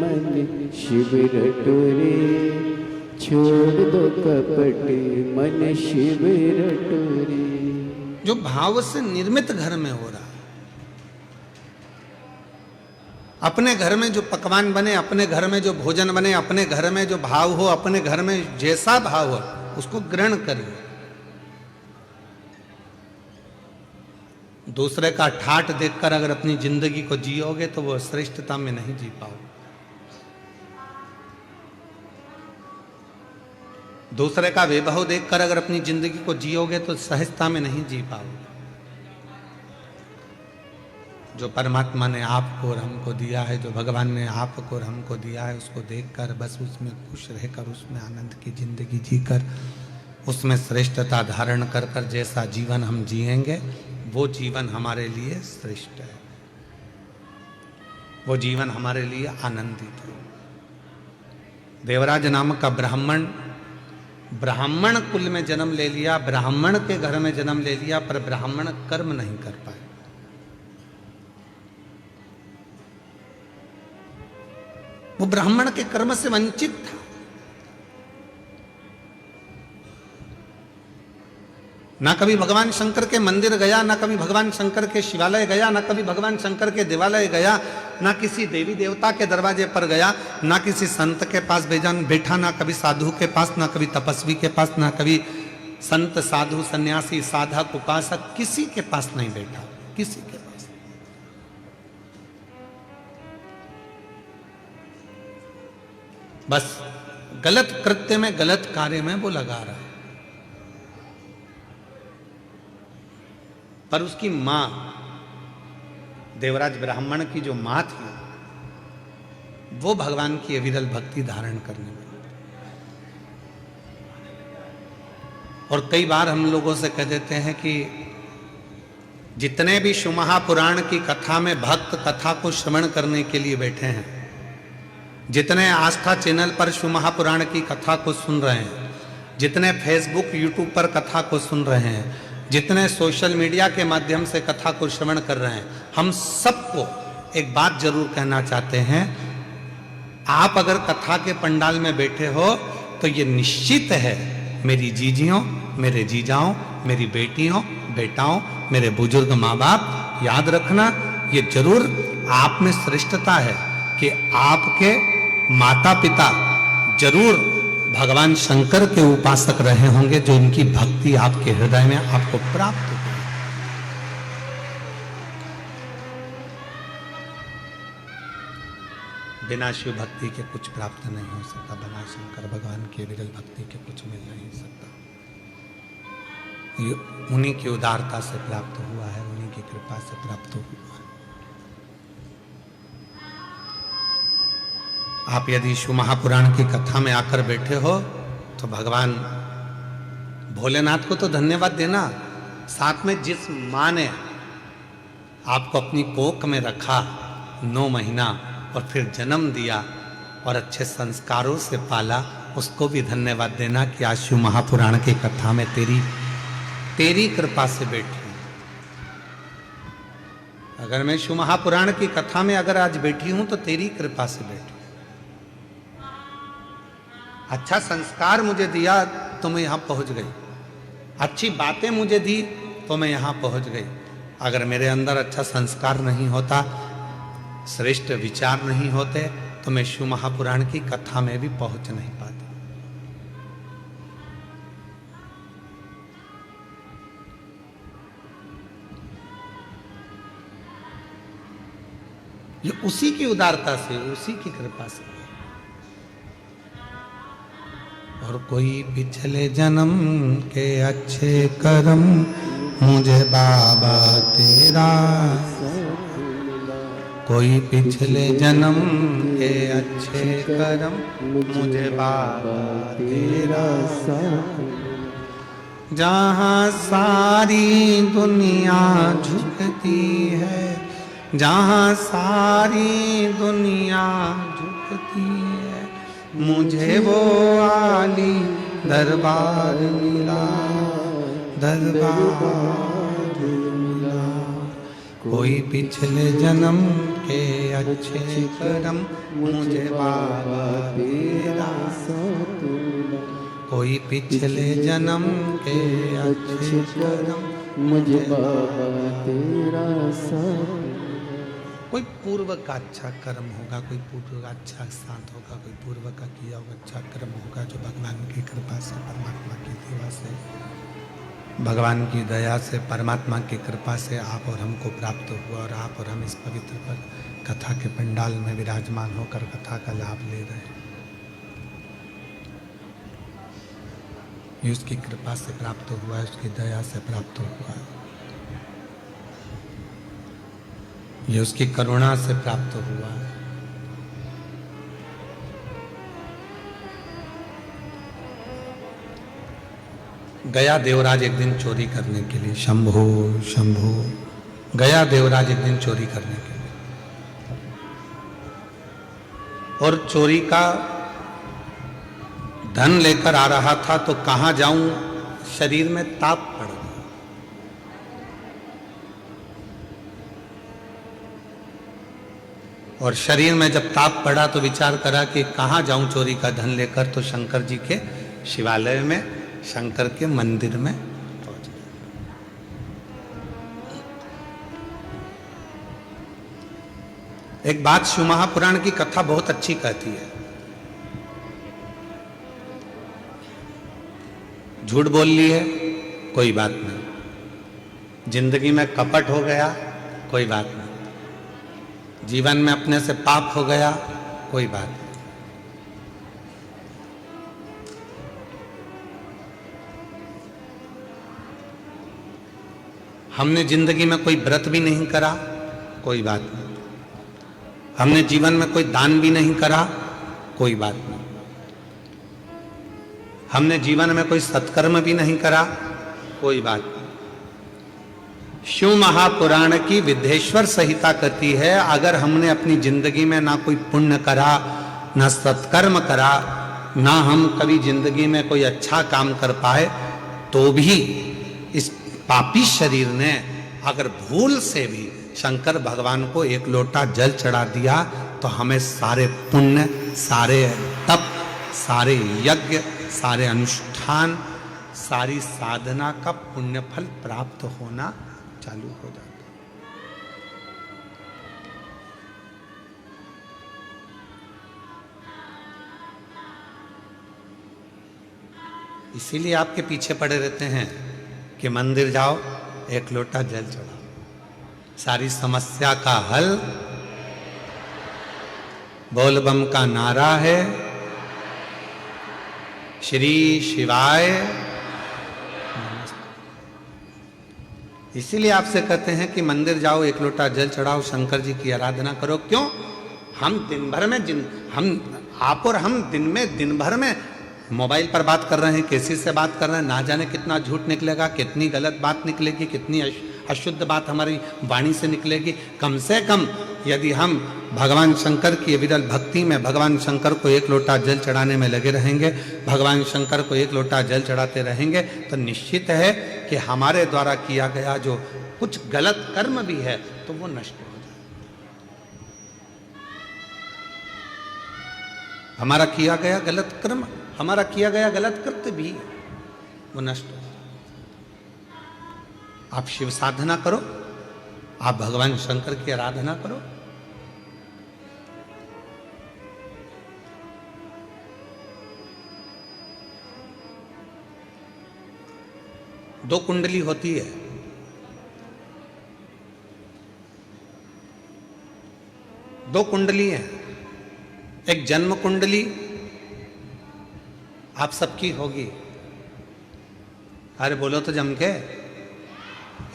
मन शिव रटोरे, छोड़ दो कपट मन शिव रटोरे। जो भाव से निर्मित घर में हो रहा, अपने घर में जो पकवान बने, अपने घर में जो भोजन बने, अपने घर में जो भाव हो, अपने घर में जैसा भाव हो उसको ग्रहण करिए। दूसरे का ठाठ देखकर अगर अपनी जिंदगी को जियोगे तो वो श्रेष्ठता में नहीं जी पाओगे। दूसरे का वैभव देखकर अगर अपनी जिंदगी को जियोगे तो सहजता में नहीं जी पाओगे। जो परमात्मा ने आपको और हमको दिया है, जो भगवान ने आपको और हमको दिया है, उसको देखकर बस उसमें खुश रहकर, उसमें आनंद की जिंदगी जीकर, उसमें श्रेष्ठता धारण कर कर जैसा जीवन हम जिएंगे वो जीवन हमारे लिए श्रेष्ठ है, वो जीवन हमारे लिए आनंदित है। देवराज नामक का ब्राह्मण कुल में जन्म ले लिया, ब्राह्मण के घर में जन्म ले लिया, पर ब्राह्मण कर्म नहीं कर पाए। वो ब्राह्मण के कर्म से वंचित था। ना कभी भगवान शंकर के मंदिर गया, ना कभी भगवान शंकर के शिवालय गया, ना कभी भगवान शंकर के देवालय गया, ना किसी देवी देवता के दरवाजे पर गया, ना किसी संत के पास बैठा, ना कभी साधु के पास, ना कभी तपस्वी के पास, ना कभी संत साधु सन्यासी साधक उपासक किसी के पास नहीं बैठा, किसी के पास। बस गलत कृत्य में, गलत कार्य में वो लगा रहा है। पर उसकी मां, देवराज ब्राह्मण की जो मां थी, वो भगवान की अविरल भक्ति धारण करने में। और कई बार हम लोगों से कह देते हैं कि जितने भी शिव महापुराण की कथा में भक्त कथा को श्रवण करने के लिए बैठे हैं, जितने आस्था चैनल पर शिव महापुराण की कथा को सुन रहे हैं, जितने फेसबुक यूट्यूब पर कथा को सुन रहे हैं, जितने सोशल मीडिया के माध्यम से कथा को श्रवण कर रहे हैं, हम सबको एक बात जरूर कहना चाहते हैं। आप अगर कथा के पंडाल में बैठे हो तो ये निश्चित है, मेरी जीजियों, मेरे जीजाओं, मेरी बेटियों बेटाओं, मेरे बुजुर्ग माँ बाप, याद रखना ये जरूर आप में श्रेष्ठता है कि आपके माता पिता जरूर भगवान शंकर के उपासक रहे होंगे, जो उनकी भक्ति आपके हृदय में आपको प्राप्त हो। बिना शिव भक्ति के कुछ प्राप्त नहीं हो सकता, बिना शंकर भगवान के विरल भक्ति के कुछ मिल नहीं सकता। ये उन्हीं की उदारता से प्राप्त हुआ है, उन्हीं की कृपा से प्राप्त हुआ है। आप यदि शिव महापुराण की कथा में आकर बैठे हो तो भगवान भोलेनाथ को तो धन्यवाद देना, साथ में जिस माँ ने आपको अपनी कोख में रखा 9 महीना और फिर जन्म दिया और अच्छे संस्कारों से पाला, उसको भी धन्यवाद देना कि आज शिव महापुराण की कथा में तेरी कृपा से बैठी। अगर मैं शिव महापुराण की कथा में अगर आज बैठी हूं तो तेरी कृपा से बैठी। अच्छा संस्कार मुझे दिया तो मैं यहां पहुंच गई, अच्छी बातें मुझे दी तो मैं यहां पहुंच गई। अगर मेरे अंदर अच्छा संस्कार नहीं होता, श्रेष्ठ विचार नहीं होते, तो मैं शिव महापुराण की कथा में भी पहुंच नहीं पाता। ये उसी की उदारता से, उसी की कृपा से। और कोई पिछले जन्म के अच्छे कर्म मुझे बाबा तेरा, कोई पिछले जन्म के अच्छे कर्म मुझे बाबा तेरा, जहाँ सारी दुनिया झुकती है, जहाँ सारी दुनिया झुकती है, मुझे वो आली दरबार मिला, दरबार मिला। कोई पिछले जन्म के अच्छे कर्म मुझे बाबा तेरा सतुला, कोई पिछले जन्म के अच्छे कर्म मुझे बाबा तेरा सतुला। कोई पूर्व का अच्छा कर्म होगा, कोई पूर्व का अच्छा साथ होगा, कोई पूर्व का किया हुआ अच्छा कर्म होगा जो भगवान की कृपा से, परमात्मा की दया से, भगवान की दया से, परमात्मा की कृपा से आप और हमको प्राप्त हुआ और आप और हम इस पवित्र पर कथा के पंडाल में विराजमान होकर कथा का लाभ ले रहे हैं। ये उसकी कृपा से प्राप्त हुआ है, उसकी दया से प्राप्त हुआ है, ये उसकी करुणा से प्राप्त हुआ है। गया देवराज एक दिन चोरी करने के लिए, शंभो शंभो, गया देवराज एक दिन चोरी करने के लिए, और चोरी का धन लेकर आ रहा था तो कहां जाऊं, शरीर में ताप पड़ गया। और शरीर में जब ताप पड़ा तो विचार करा कि कहां जाऊं चोरी का धन लेकर, तो शंकर जी के शिवालय में, शंकर के मंदिर में पहुंच गया। एक बात शिव महापुराण की कथा बहुत अच्छी कहती है। झूठ बोल ली है, कोई बात नहीं। जिंदगी में कपट हो गया, कोई बात नहीं। जीवन में अपने से पाप हो गया, कोई बात नहीं। हमने जिंदगी में कोई व्रत भी नहीं करा, कोई बात नहीं। हमने जीवन में कोई दान भी नहीं करा, कोई बात नहीं। हमने जीवन में कोई सत्कर्म भी नहीं करा, कोई बात नहीं। शिव महापुराण की विद्धेश्वर संहिता कहती है, अगर हमने अपनी जिंदगी में ना कोई पुण्य करा, ना सत्कर्म करा, ना हम कभी जिंदगी में कोई अच्छा काम कर पाए, तो भी इस पापी शरीर ने अगर भूल से भी शंकर भगवान को एक लोटा जल चढ़ा दिया, तो हमें सारे पुण्य, सारे तप, सारे यज्ञ, सारे अनुष्ठान, सारी साधना का पुण्य फल प्राप्त होना चालू हो जाता। इसीलिए आपके पीछे पड़े रहते हैं कि मंदिर जाओ, एक लोटा जल चढ़ाओ, सारी समस्या का हल बोल बम का नारा है, श्री शिवाय। इसीलिए आपसे कहते हैं कि मंदिर जाओ, एक लोटा जल चढ़ाओ, शंकर जी की आराधना करो। क्यों? हम दिन भर में आप और हम दिन भर में मोबाइल पर बात कर रहे हैं, किसी से बात कर रहे हैं, ना जाने कितना झूठ निकलेगा, कितनी गलत बात निकलेगी, कितनी अशुद्ध बात हमारी वाणी से निकलेगी। कम से कम यदि हम भगवान शंकर की विरल भक्ति में भगवान शंकर को एक लोटा जल चढ़ाने में लगे रहेंगे, भगवान शंकर को एक लोटा जल चढ़ाते रहेंगे, तो निश्चित है कि हमारे द्वारा किया गया जो कुछ गलत कर्म भी है तो वो नष्ट हो जाए। हमारा किया गया गलत कर्म, हमारा किया गया गलत कृत्य भी वो नष्ट हो जाए। आप शिव साधना करो, आप भगवान शंकर की आराधना करो। दो कुंडली होती है, दो कुंडली है। एक जन्म कुंडली आप सबकी होगी। अरे बोलो तो जम के,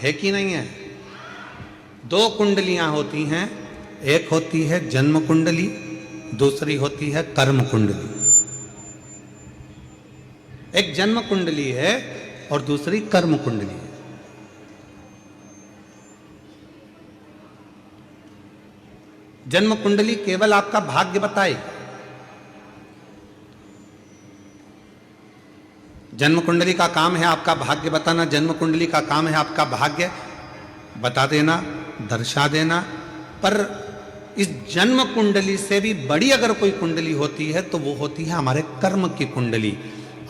है कि नहीं है? दो कुंडलियां होती हैं, एक होती है जन्म कुंडली, दूसरी होती है कर्म कुंडली। एक जन्म कुंडली है और दूसरी कर्म कुंडली है। जन्म कुंडली केवल आपका भाग्य बताए। जन्म कुंडली का काम है आपका भाग्य बताना, जन्म कुंडली का काम है आपका भाग्य बता देना, दर्शा देना। पर इस जन्म कुंडली से भी बड़ी अगर कोई कुंडली होती है तो वो होती है हमारे कर्म की कुंडली।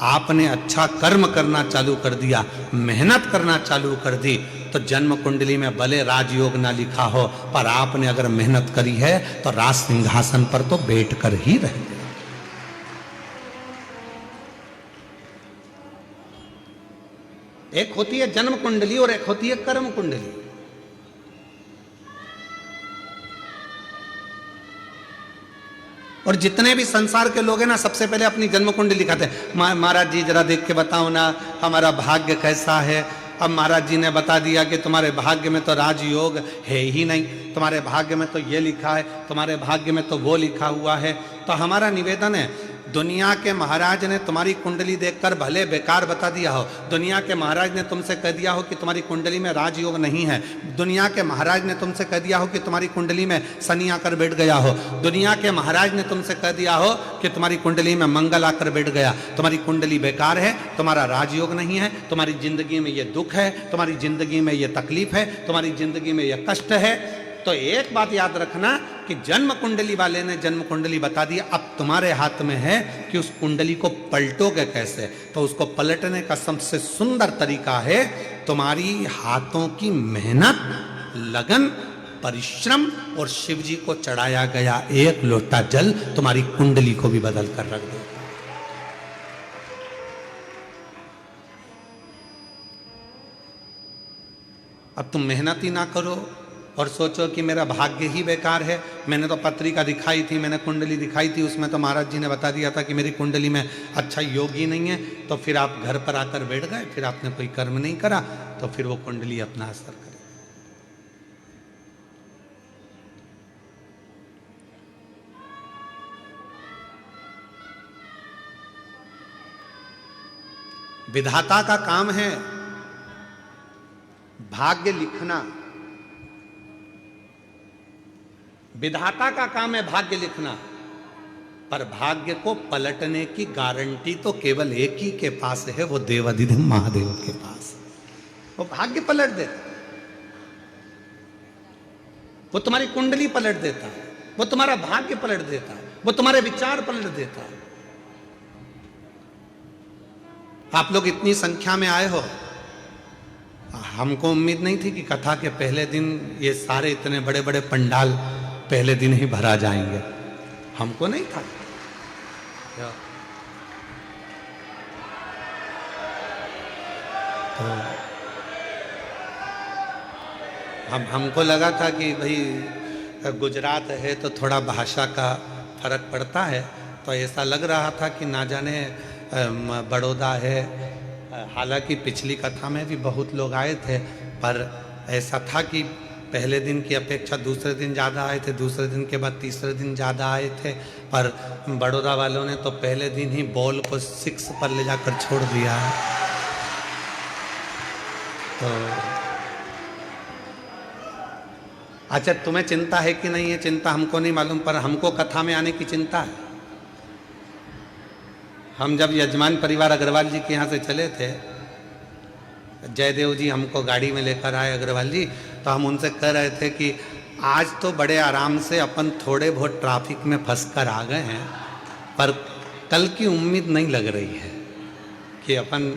आपने अच्छा कर्म करना चालू कर दिया, मेहनत करना चालू कर दी, तो जन्म कुंडली में भले राजयोग ना लिखा हो, पर आपने अगर मेहनत करी है तो राज सिंहासन पर तो बैठ कर ही रहेंगे। एक होती है जन्म कुंडली और एक होती है कर्म कुंडली। और जितने भी संसार के लोग हैं ना, सबसे पहले अपनी जन्म कुंडली दिखाते हैं। महाराज जी जरा देख के बताओ ना हमारा भाग्य कैसा है। अब महाराज जी ने बता दिया कि तुम्हारे भाग्य में तो राजयोग है ही नहीं, तुम्हारे भाग्य में तो ये लिखा है, तुम्हारे भाग्य में तो वो लिखा हुआ है। तो हमारा निवेदन है, दुनिया के महाराज ने तुम्हारी कुंडली देखकर भले बेकार बता दिया हो, दुनिया के महाराज ने तुमसे कह दिया हो कि तुम्हारी कुंडली में राजयोग नहीं है, दुनिया के महाराज ने तुमसे कह दिया हो कि तुम्हारी कुंडली में शनि आकर बैठ गया हो, दुनिया के महाराज ने तुमसे कह दिया हो कि तुम्हारी कुंडली में मंगल आकर बैठ गया, तुम्हारी कुंडली बेकार है, तुम्हारा राजयोग नहीं है, तुम्हारी जिंदगी में ये दुख है, तुम्हारी जिंदगी में ये तकलीफ है, तुम्हारी जिंदगी में ये कष्ट है। तो एक बात याद रखना कि जन्म कुंडली वाले ने जन्म कुंडली बता दी, अब तुम्हारे हाथ में है कि उस कुंडली को पलटोगे कैसे। तो उसको पलटने का सबसे सुंदर तरीका है तुम्हारी हाथों की मेहनत, लगन, परिश्रम और शिव जी को चढ़ाया गया एक लोटा जल तुम्हारी कुंडली को भी बदल कर रख दो। अब तुम मेहनत ही ना करो और सोचो कि मेरा भाग्य ही बेकार है। मैंने तो पत्रिका दिखाई थी, मैंने कुंडली दिखाई थी, उसमें तो महाराज जी ने बता दिया था कि मेरी कुंडली में अच्छा योग ही नहीं है। तो फिर आप घर पर आकर बैठ गए, फिर आपने कोई कर्म नहीं करा, तो फिर वो कुंडली अपना असर करे। विधाता का काम है भाग्य लिखना, विधाता का काम है भाग्य लिखना, पर भाग्य को पलटने की गारंटी तो केवल एक ही के पास है, वो देवाधिदेव महादेव के पास। वो भाग्य पलट देता, वो तुम्हारी कुंडली पलट देता है, वो तुम्हारा भाग्य पलट देता है, वो तुम्हारे विचार पलट देता है। आप लोग इतनी संख्या में आए हो, हमको उम्मीद नहीं थी कि कथा के पहले दिन ये सारे इतने बड़े बड़े पंडाल पहले दिन ही भरा जाएंगे, हमको नहीं था। तो हमको लगा था कि भाई गुजरात है तो थोड़ा भाषा का फर्क पड़ता है, तो ऐसा लग रहा था कि ना जाने बड़ौदा है। हालांकि पिछली कथा में भी बहुत लोग आए थे, पर ऐसा था कि पहले दिन की अपेक्षा दूसरे दिन ज़्यादा आए थे, दूसरे दिन के बाद तीसरे दिन ज़्यादा आए थे। पर बड़ौदा वालों ने तो पहले दिन ही बॉल को 6 पर ले जाकर छोड़ दिया है। तो अच्छा, तुम्हें चिंता है कि नहीं है? चिंता हमको नहीं मालूम, पर हमको कथा में आने की चिंता है। हम जब यजमान परिवार अग्रवाल जी के यहाँ से चले थे, जयदेव जी हमको गाड़ी में लेकर आए अग्रवाल जी, तो हम उनसे कह रहे थे कि आज तो बड़े आराम से अपन थोड़े बहुत ट्रैफिक में फंस कर आ गए हैं, पर कल की उम्मीद नहीं लग रही है कि अपन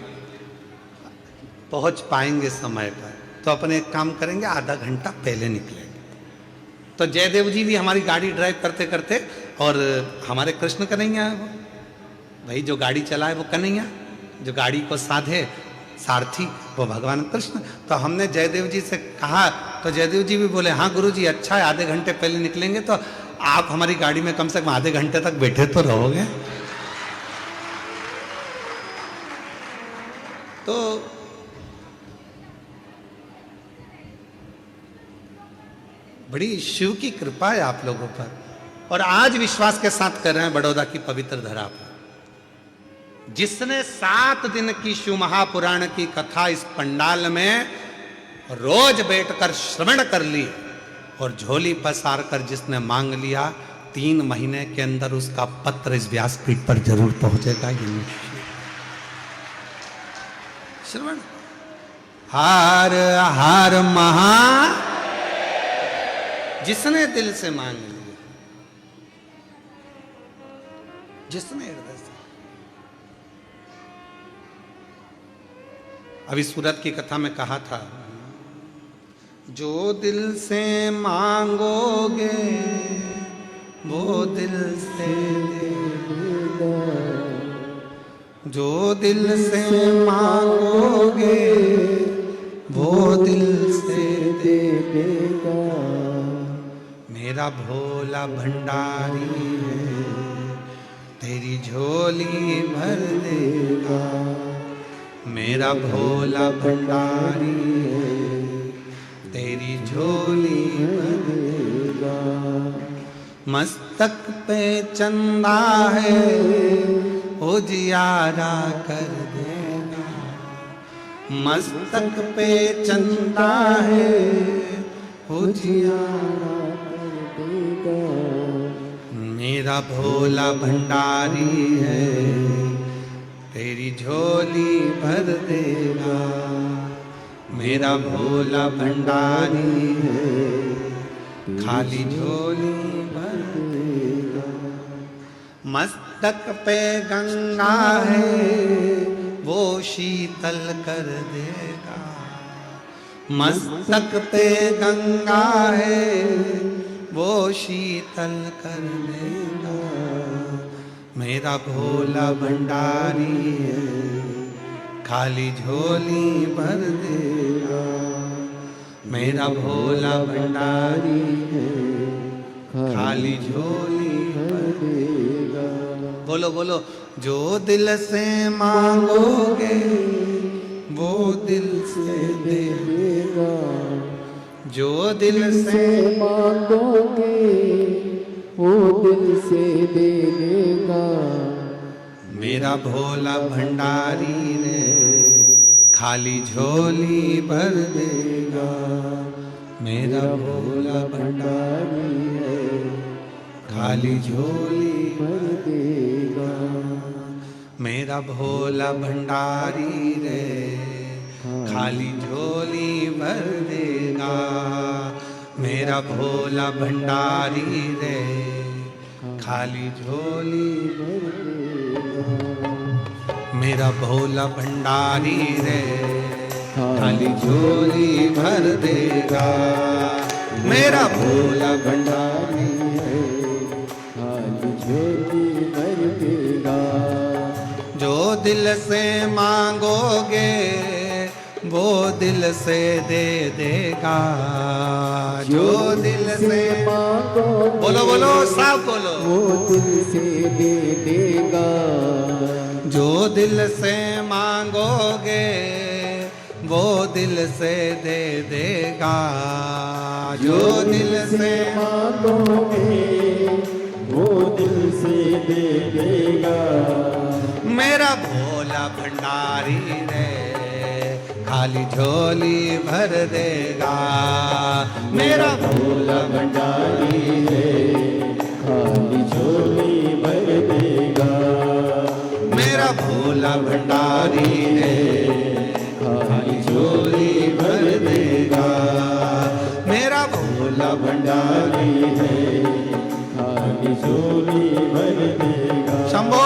पहुंच पाएंगे समय पर। तो अपन एक काम करेंगे, आधा घंटा पहले निकलेंगे। तो जयदेव जी भी हमारी गाड़ी ड्राइव करते करते, और हमारे कृष्ण कन्हैया है वो भाई, जो गाड़ी चलाए वो कन्हैया, जो गाड़ी को साधे सारथी वो भगवान कृष्ण। तो हमने जयदेव जी से कहा, तो जयदेव जी भी बोले हाँ गुरु जी अच्छा है, आधे घंटे पहले निकलेंगे तो आप हमारी गाड़ी में कम से कम आधे घंटे तक बैठे तो रहोगे। तो बड़ी शिव की कृपा है आप लोगों पर, और आज विश्वास के साथ कर रहे हैं बड़ौदा की पवित्र धरा पर। जिसने 7 दिन की शिव महापुराण की कथा इस पंडाल में रोज बैठकर श्रवण कर ली और झोली पसार कर जिसने मांग लिया, 3 महीने के अंदर उसका पत्र इस व्यासपीठ पर जरूर पहुंचेगा। ये श्रवण हार हार महा जिसने दिल से मांग लिया, जिसने हृदय से। अभी सूरत की कथा में कहा था, जो दिल से मांगोगे वो दिल से देगा, जो दिल से मांगोगे वो दिल से देगा। मेरा भोला भंडारी है, तेरी झोली भर देगा। मेरा भोला भंडारी है, तेरी झोली भर देगा। मस्तक पे चंदा है, उजियारा कर देगा। मस्तक पे चंदा है, उजियारा कर देगा। मेरा भोला भंडारी है, तेरी झोली भर देगा। मेरा भोला भंडारी है, खाली झोली भर देगा। मस्तक पे गंगा है, वो शीतल कर देगा। मस्तक पे गंगा है, वो शीतल कर देगा। मेरा भोला भंडारी है, खाली झोली भर देगा। मेरा भोला भंडारी है, खाली झोली भर देगा। बोलो बोलो, जो दिल से मांगोगे वो दिल से देगा। जो दिल से मांगोगे वो दिल से दे देगा। मेरा भोला भंडारी ने खाली झोली भर देगा। मेरा भोला भंडारी है, खाली झोली भर देगा। मेरा भोला भंडारी रे, खाली झोली भर देगा। मेरा भोला भंडारी रे, खाली झोली भर देगा। मेरा भोला भंडारी रे, खाली झोली भर देगा। मेरा भोला भंडारी है, खाली झोली भर देगा। जो दिल से मांगोगे वो दिल से दे देगा। जो दिल से मांगोगे, बोलो बोलो सब बोलो, वो दिल से दे देगा। जो दिल से मांगोगे वो दिल से दे देगा। जो दिल से मांगोगे वो दिल से दे देगा। मेरा भोला भंडारी रे, खाली झोली भर देगा। मेरा भोला भंडारी है, खाली झोली भर देगा। मेरा भोला भंडारी है, खाली झोली भर देगा। मेरा भोला भंडारी है, खाली झोली भर देगा। शंभो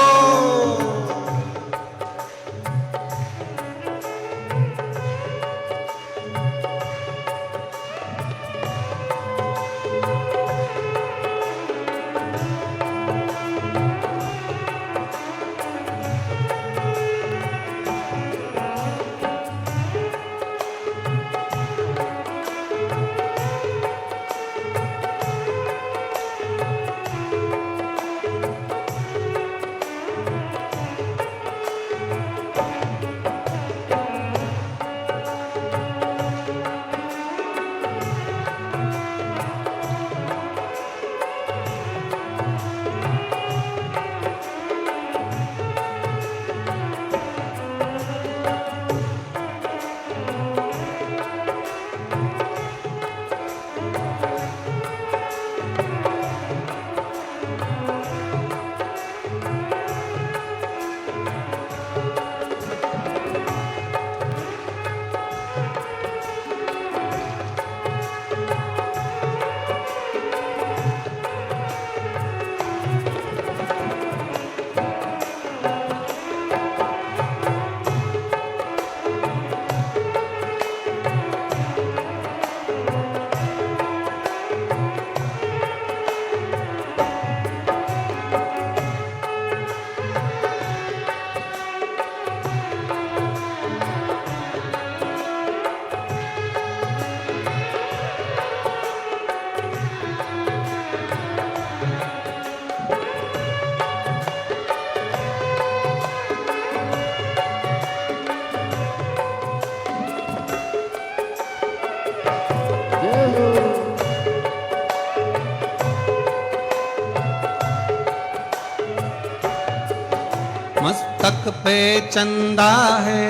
पे चंदा है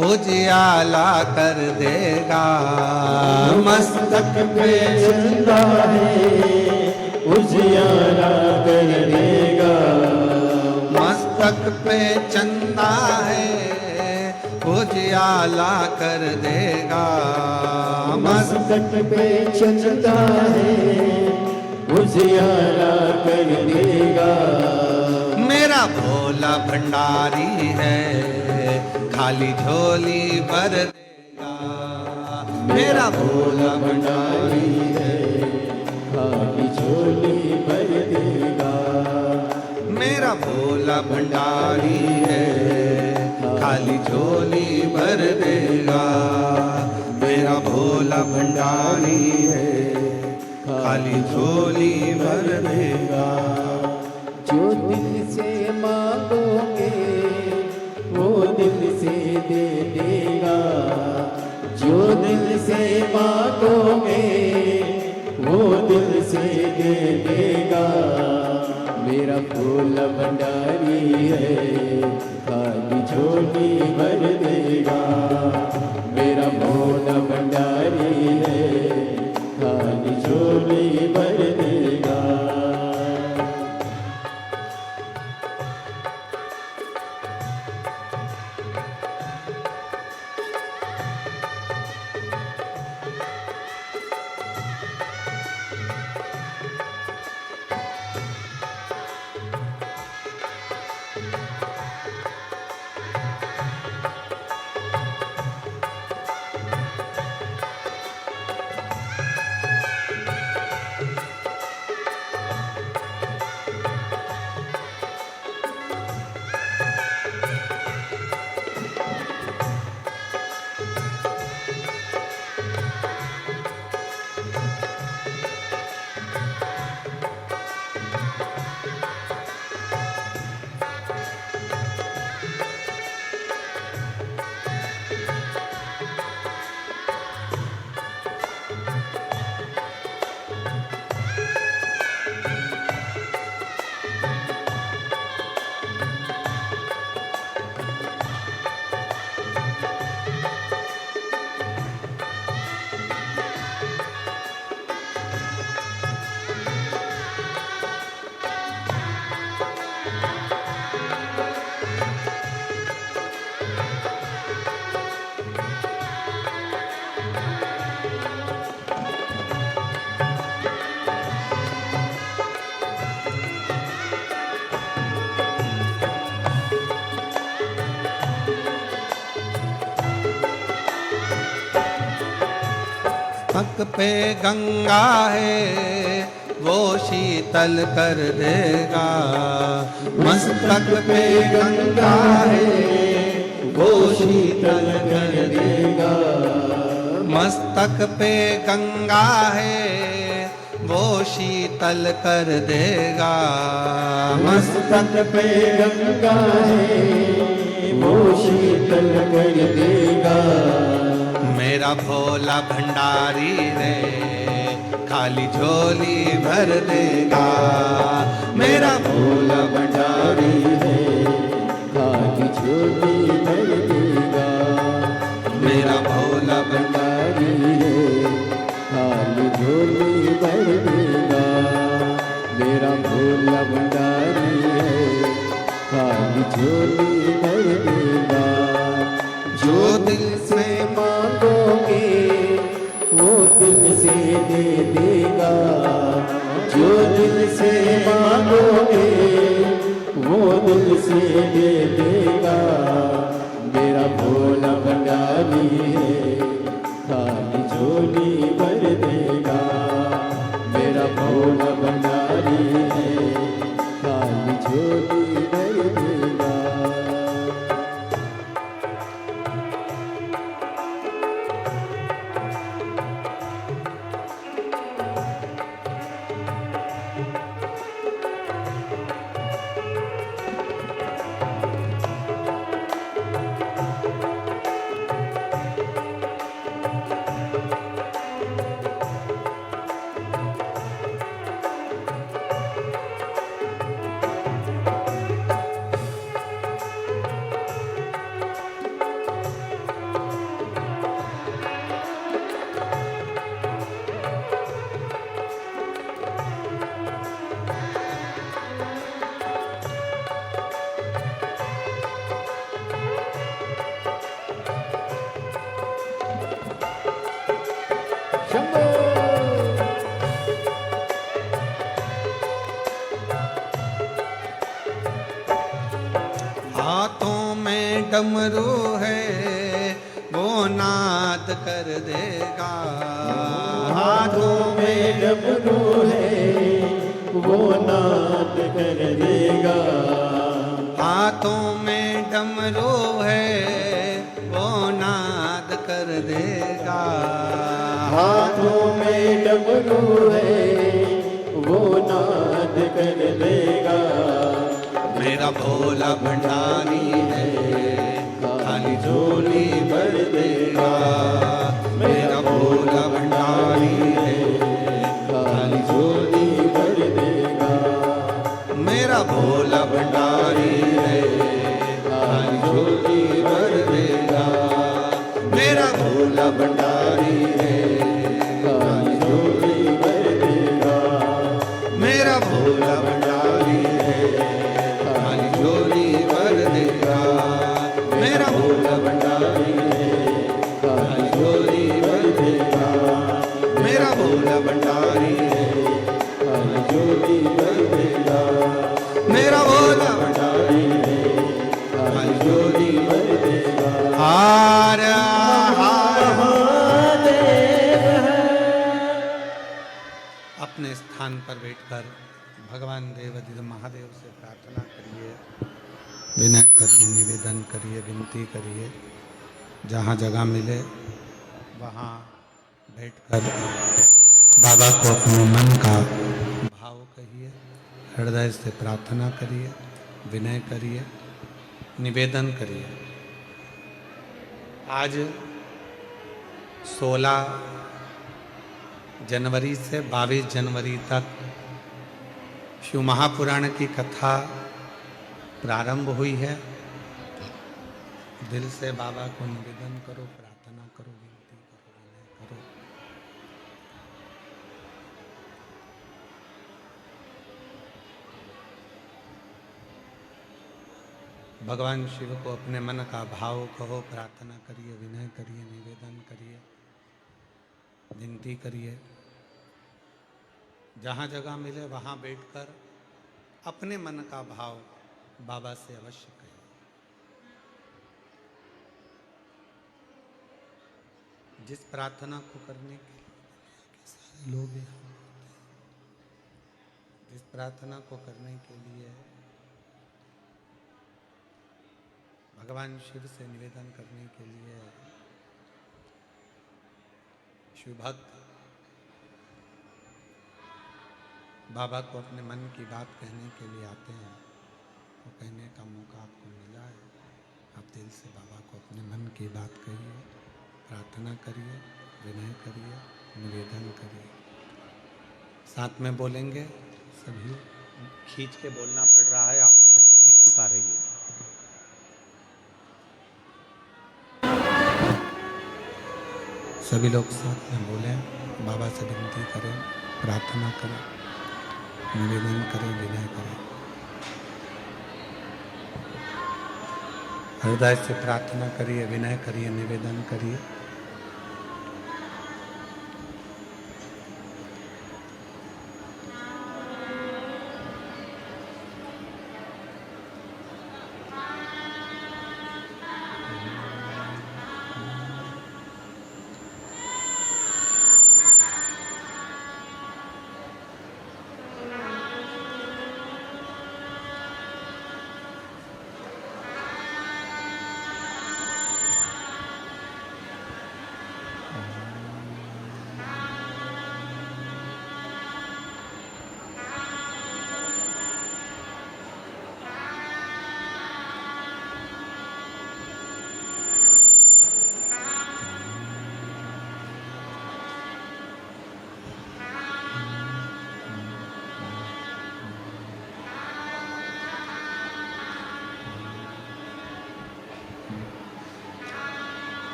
उजियाला कर देगा, मस्तक पे चंदा है उजियारा कर देगा, मस्तक पे चंदा है उजियाला कर देगा, मस्तक पे चंदा है उजियारा कर देगा। मेरा भोला भंडारी है खाली झोली भर देगा, मेरा भोला भंडारी है खाली झोली भर देगा, मेरा भोला भंडारी है खाली झोली भर देगा, मेरा भोला भंडारी है खाली झोली भर देगा। जो दिल से मांगोगे वो दिल से दे देगा, जो दिल से मांगोगे वो दिल से दे देगा, मेरा भोला भंडारी है खाली झोली भर देगा, मेरा भोला भंडारी है खाली झोली भर देगा। मस्तक पे गंगा है वो शीतल कर देगा, मस्तक पे गंगा है वो शीतल कर देगा, मस्तक पे गंगा है वो शीतल कर देगा, मस्तक पे गंगा है वो शीतल कर देगा, मेरा भोला भंडारी रे खाली झोली भर देगा, मेरा भोला भंडारी है खाली झोली भर देगा, मेरा भोला भंडारी है खाली झोली भर देगा, मेरा भोला भंडारी है खाली झोली भर देगा। जो दिल से मांगोगे वो दिल से दे देगा, जो दिल से मांगोगे वो दिल से दे देगा, मेरा भोला भंडारी है खाली झोली भर देगा, मेरा भोला भंडारी है खाली झोली भर देगा। शंभो हाथों में डमरू है वो नाद कर देगा, हाथों में डमरू है वो नाद कर देगा, हाथों में डमरू है वो नाद कर देगा, हाथों में डमरू है वो नाद कर देगा। मेरा भोला भंडारी है खाली झोली भर देगा, मेरा भोला भंडारी है खाली झोली भर देगा, मेरा भोला भंडारी है खाली झोली भर देगा, मेरा भोला भंडारी है खाली झोली भर देगा, मेरा भोला भंडारी है खाली झोली भर देगा, मेरा भोला भंडारी है खाली झोली भर देगा, मेरा भोला भंडारी है खाली झोली भर देगा, मेरा भोला भंडारी है खाली झोली भर देगा। हार हार अपने स्थान पर बैठकर भगवान देवाधिदेव महादेव से प्रार्थना करिए, विनय करिए, निवेदन करिए, विनती करिए। जहाँ जगह मिले वहाँ बैठकर बाबा को अपने मन का भाव कहिए, हृदय से प्रार्थना करिए, विनय करिए, निवेदन करिए। आज 16 जनवरी से 22 जनवरी तक शिव महापुराण की कथा प्रारंभ हुई है। दिल से बाबा को निवेदन करो, प्रार्थना करो, विनती करो, विनय करो। भगवान शिव को अपने मन का भाव कहो, प्रार्थना करिए, विनय करिए, निवेदन करिए, विनती करिए। जहाँ जगह मिले वहाँ बैठकर अपने मन का भाव बाबा से अवश्य कहिए। जिस प्रार्थना को करने के लिए सारे लोग यहाँ होते हैं, जिस प्रार्थना को करने के लिए भगवान शिव से निवेदन करने के लिए शिव भक्त बाबा को अपने मन की बात कहने के लिए आते हैं, वो कहने का मौका आपको मिला है। आप दिल से बाबा को अपने मन की बात कहिए, प्रार्थना करिए, विनय करिए, निवेदन करिए। साथ में बोलेंगे, सभी खींच के बोलना पड़ रहा है, आवाज़ नहीं निकल पा रही है। सभी लोग साथ में बोलें, बाबा से विनती करें, प्रार्थना करें, निवेदन करें, विनय करें। हृदय से प्रार्थना करिए, विनय करिए, निवेदन करिए।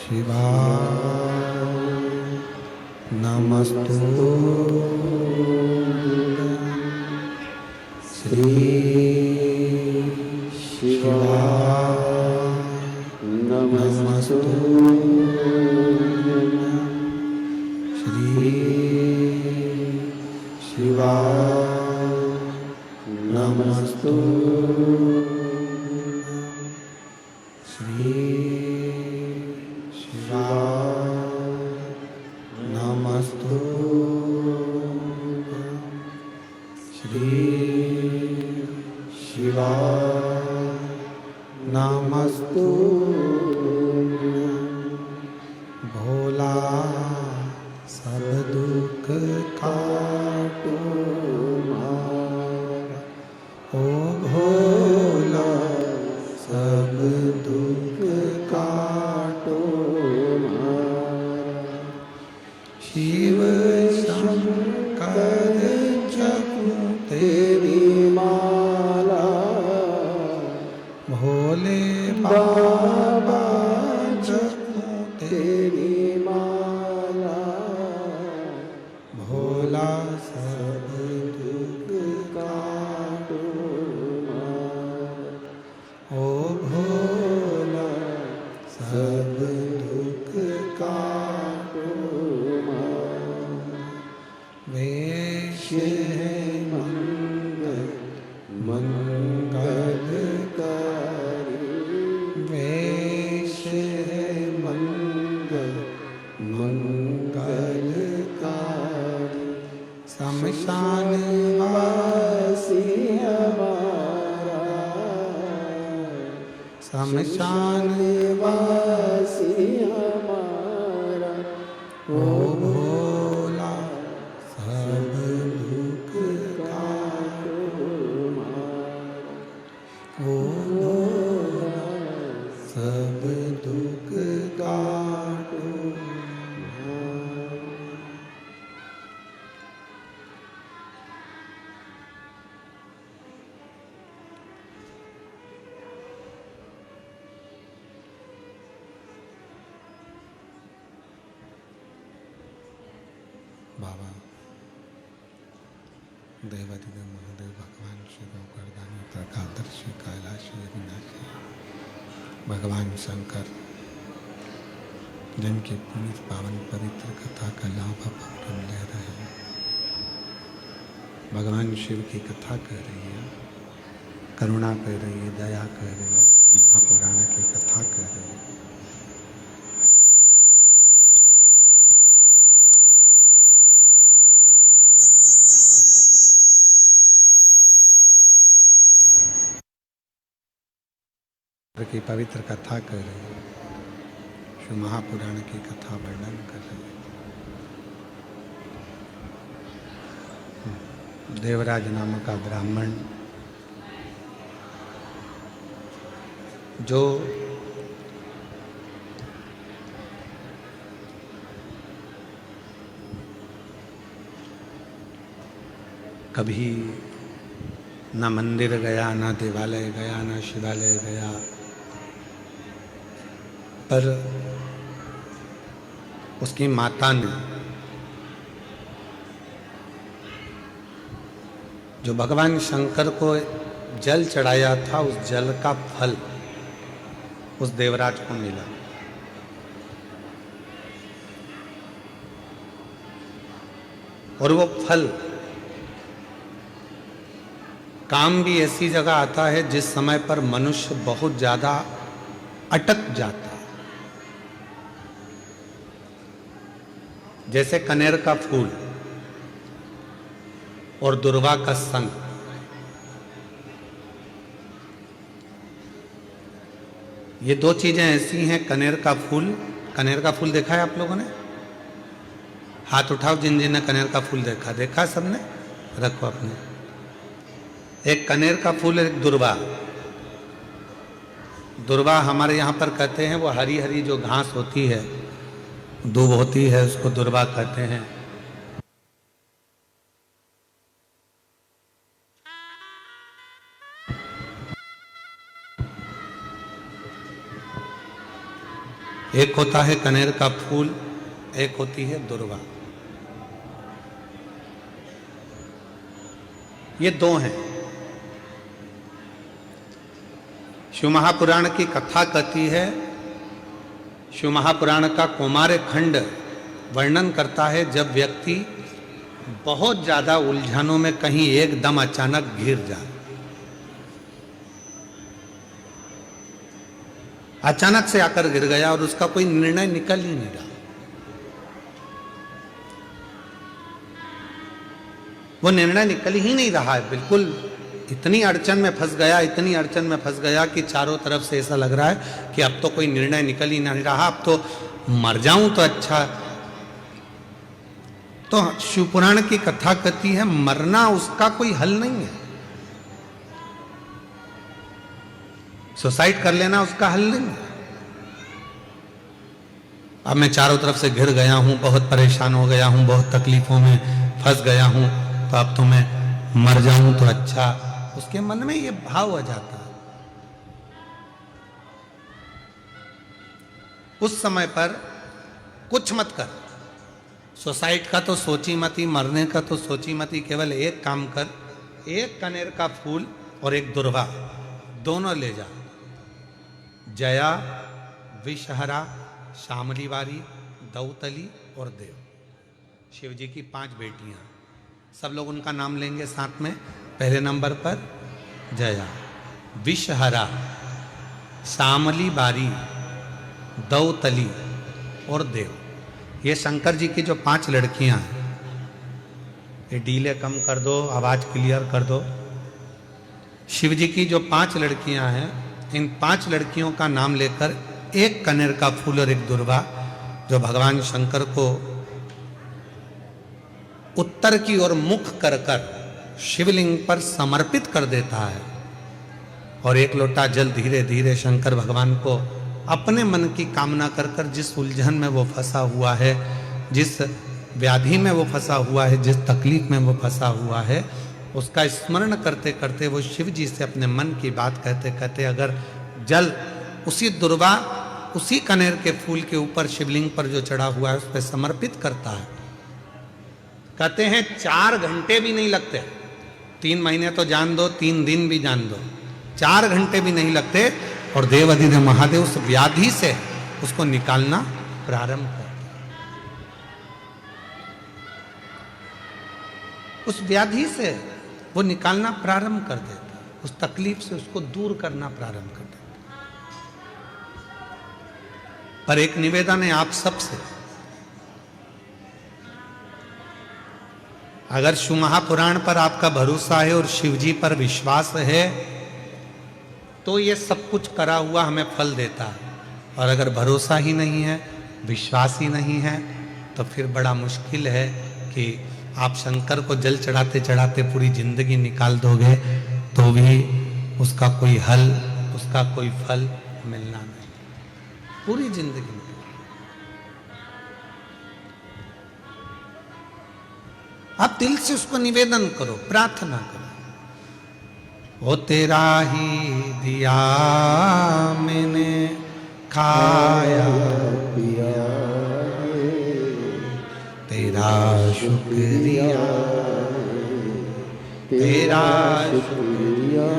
शिवा नमस्तु श्री शिवा श्री शिवाय नमस्तुभ्यं श्री शिवाय नमस्तुभ्यं श्री शिवाय नमस्तुभ्यं भोला सब दुख काटो मारा, ओ भोला सब दुख काटो मारा। शिव शंकर जपू तेरी माला, भोले बाबा जपू तेरी माला, भोला सब दुख काटो मारा, ओ भोला सब दुख काटो मारा। वेश है मंगल मंगलकारी, वेश है मंगल मंगलकारी। शमशान वासी हमारा, शमशान वासी हमारा, ओ भोला सब दुख काटो मारा, ओ भोला सब दुख काटो मारा। बाबा देवादिदेव महादेव भगवान शिव गर्दानी प्रकादर्शी कैलाशी अविनाशी भगवान शंकर, जिनकी पुनीत पावन पवित्र कथा का लाभ अब हम ले रहे हैं। भगवान शिव की कथा कह रही है, करुणा कह रही है, दया कह रही है, महापुराण की कथा कह रही है। की पवित्र कथा कर रही है, शिव महापुराण की कथा वर्णन कर रही है। देवराज नामक का ब्राह्मण जो कभी न मंदिर गया, न देवालय गया, न शिवालय गया, पर उसकी माता ने जो भगवान शंकर को जल चढ़ाया था, उस जल का फल उस देवराज को मिला। और वो फल काम भी ऐसी जगह आता है जिस समय पर मनुष्य बहुत ज्यादा अटक जाता है। जैसे कनेर का फूल और दुर्वा का संग। ये दो चीजें ऐसी हैं। कनेर का फूल देखा है आप लोगों ने? हाथ उठाओ जिन जिन ने कनेर का फूल देखा सबने? रखो अपने। एक कनेर का फूल, एक दुर्वा हमारे यहाँ पर कहते हैं, वो हरी हरी जो घास होती है, दूब होती है, उसको दुर्वा कहते हैं। एक होता है कनेर का फूल, एक होती है दुर्वा। ये दो हैं। शिव महापुराण की कथा कहती है शिव महापुराण का कौमार्य खंड वर्णन करता है जब व्यक्ति बहुत ज्यादा उलझनों में कहीं एकदम अचानक घिर जाए, अचानक से आकर गिर गया और उसका कोई निर्णय निकल ही नहीं रहा। वो निर्णय निकल ही नहीं रहा है, बिल्कुल इतनी अड़चन में फंस गया, इतनी अड़चन में फंस गया कि चारों तरफ से ऐसा लग रहा है कि अब तो कोई निर्णय निकल ही नहीं रहा, अब तो मर जाऊं तो अच्छा। तो शिवपुराण की कथा कहती है मरना उसका कोई हल नहीं है, सुसाइड कर लेना उसका हल नहीं है। अब मैं चारों तरफ से घिर गया हूं, बहुत परेशान हो गया हूं, बहुत तकलीफों में फंस गया हूं, तो अब तो मैं मर जाऊं तो अच्छा। उसके मन में ये भाव आ जाता है। उस समय पर कुछ मत कर, सुसाइड का तो सोची मत ही, मरने का तो सोची मत ही, केवल एक काम कर, एक कनेर का फूल और एक दुर्वा दोनों ले जा। जया, विषहरा, शामलीवारी, दौतली और देव, शिव जी की 5 बेटियां। सब लोग उनका नाम लेंगे साथ में। पहले नंबर पर जया, विषहरा, शामलीवारी, दौतली और देव। ये शंकर जी की जो 5 लड़कियां हैं, ये डीले कम कर दो, आवाज क्लियर कर दो। शिव जी की जो 5 लड़कियां हैं, इन 5 लड़कियों का नाम लेकर एक कनेर का फूल और एक दुर्वा जो भगवान शंकर को उत्तर की ओर मुख कर कर शिवलिंग पर समर्पित कर देता है, और एक लोटा जल धीरे धीरे शंकर भगवान को अपने मन की कामना कर कर, जिस उलझन में वो फंसा हुआ है, जिस व्याधि में वो फंसा हुआ है, जिस तकलीफ में वो फंसा हुआ है, उसका स्मरण करते करते वो शिव जी से अपने मन की बात कहते कहते अगर जल उसी दुर्वा, उसी कनेर के फूल के ऊपर शिवलिंग पर जो चढ़ा हुआ है उस पर समर्पित करता है, कहते हैं 4 घंटे भी नहीं लगते। 3 महीने तो जान दो, 3 दिन भी जान दो, 4 घंटे भी नहीं लगते, और देवाधिदेव महादेव उस व्याधि से उसको निकालना प्रारंभ करते। उस व्याधि से वो निकालना प्रारंभ कर देते, उस तकलीफ से उसको दूर करना प्रारंभ कर देते। पर एक निवेदन है आप सबसे, अगर शिव महापुराण पर आपका भरोसा है और शिव जी पर विश्वास है तो ये सब कुछ करा हुआ हमें फल देता है, और अगर भरोसा ही नहीं है, विश्वास ही नहीं है, तो फिर बड़ा मुश्किल है कि आप शंकर को जल चढ़ाते चढ़ाते पूरी जिंदगी निकाल दोगे तो भी उसका कोई हल, उसका कोई फल मिलना नहीं, पूरी जिंदगी। आप दिल से उसको निवेदन करो, प्रार्थना करो, वो तेरा ही दिया मैंने खाया पिया, तेरा शुक्रिया, तेरा शुक्रिया,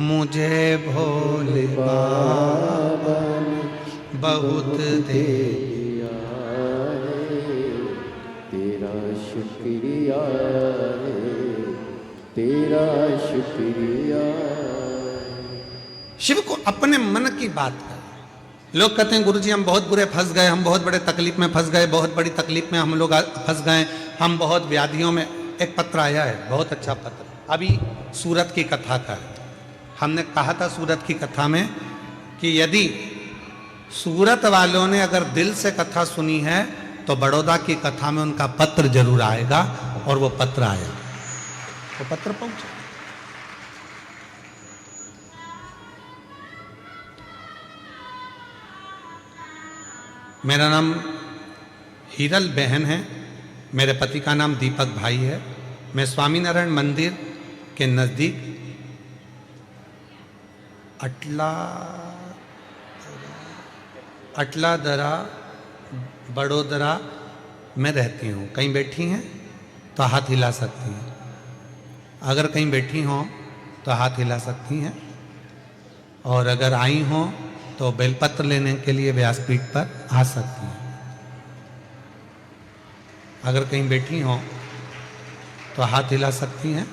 मुझे भोले बाबा ने बहुत दे दिया, तेरा शुक्रिया, तेरा शुक्रिया। शिव को अपने मन की बात कर। लोग कहते हैं गुरुजी हम बहुत बुरे फंस गए, हम बहुत बड़े तकलीफ में फंस गए, बहुत बड़ी तकलीफ में हम लोग फंस गए, हम बहुत व्याधियों में। एक पत्र आया है, बहुत अच्छा पत्र, अभी सूरत की कथा का है। हमने कहा था सूरत की कथा में कि यदि सूरत वालों ने अगर दिल से कथा सुनी है तो बड़ौदा की कथा में उनका पत्र जरूर आएगा, और वो पत्र आया, वो पत्र पहुंचा। मेरा नाम हीरल बहन है, मेरे पति का नाम दीपक भाई है। मैं स्वामीनारायण मंदिर के नज़दीक अटलादरा बड़ोदरा में रहती हूँ। कहीं बैठी हैं तो हाथ हिला सकती हैं, अगर कहीं बैठी हों तो हाथ हिला सकती हैं, और अगर आई हों तो बेलपत्र लेने के लिए व्यासपीठ पर आ सकती हैं। अगर कहीं बैठी हो तो हाथ हिला सकती हैं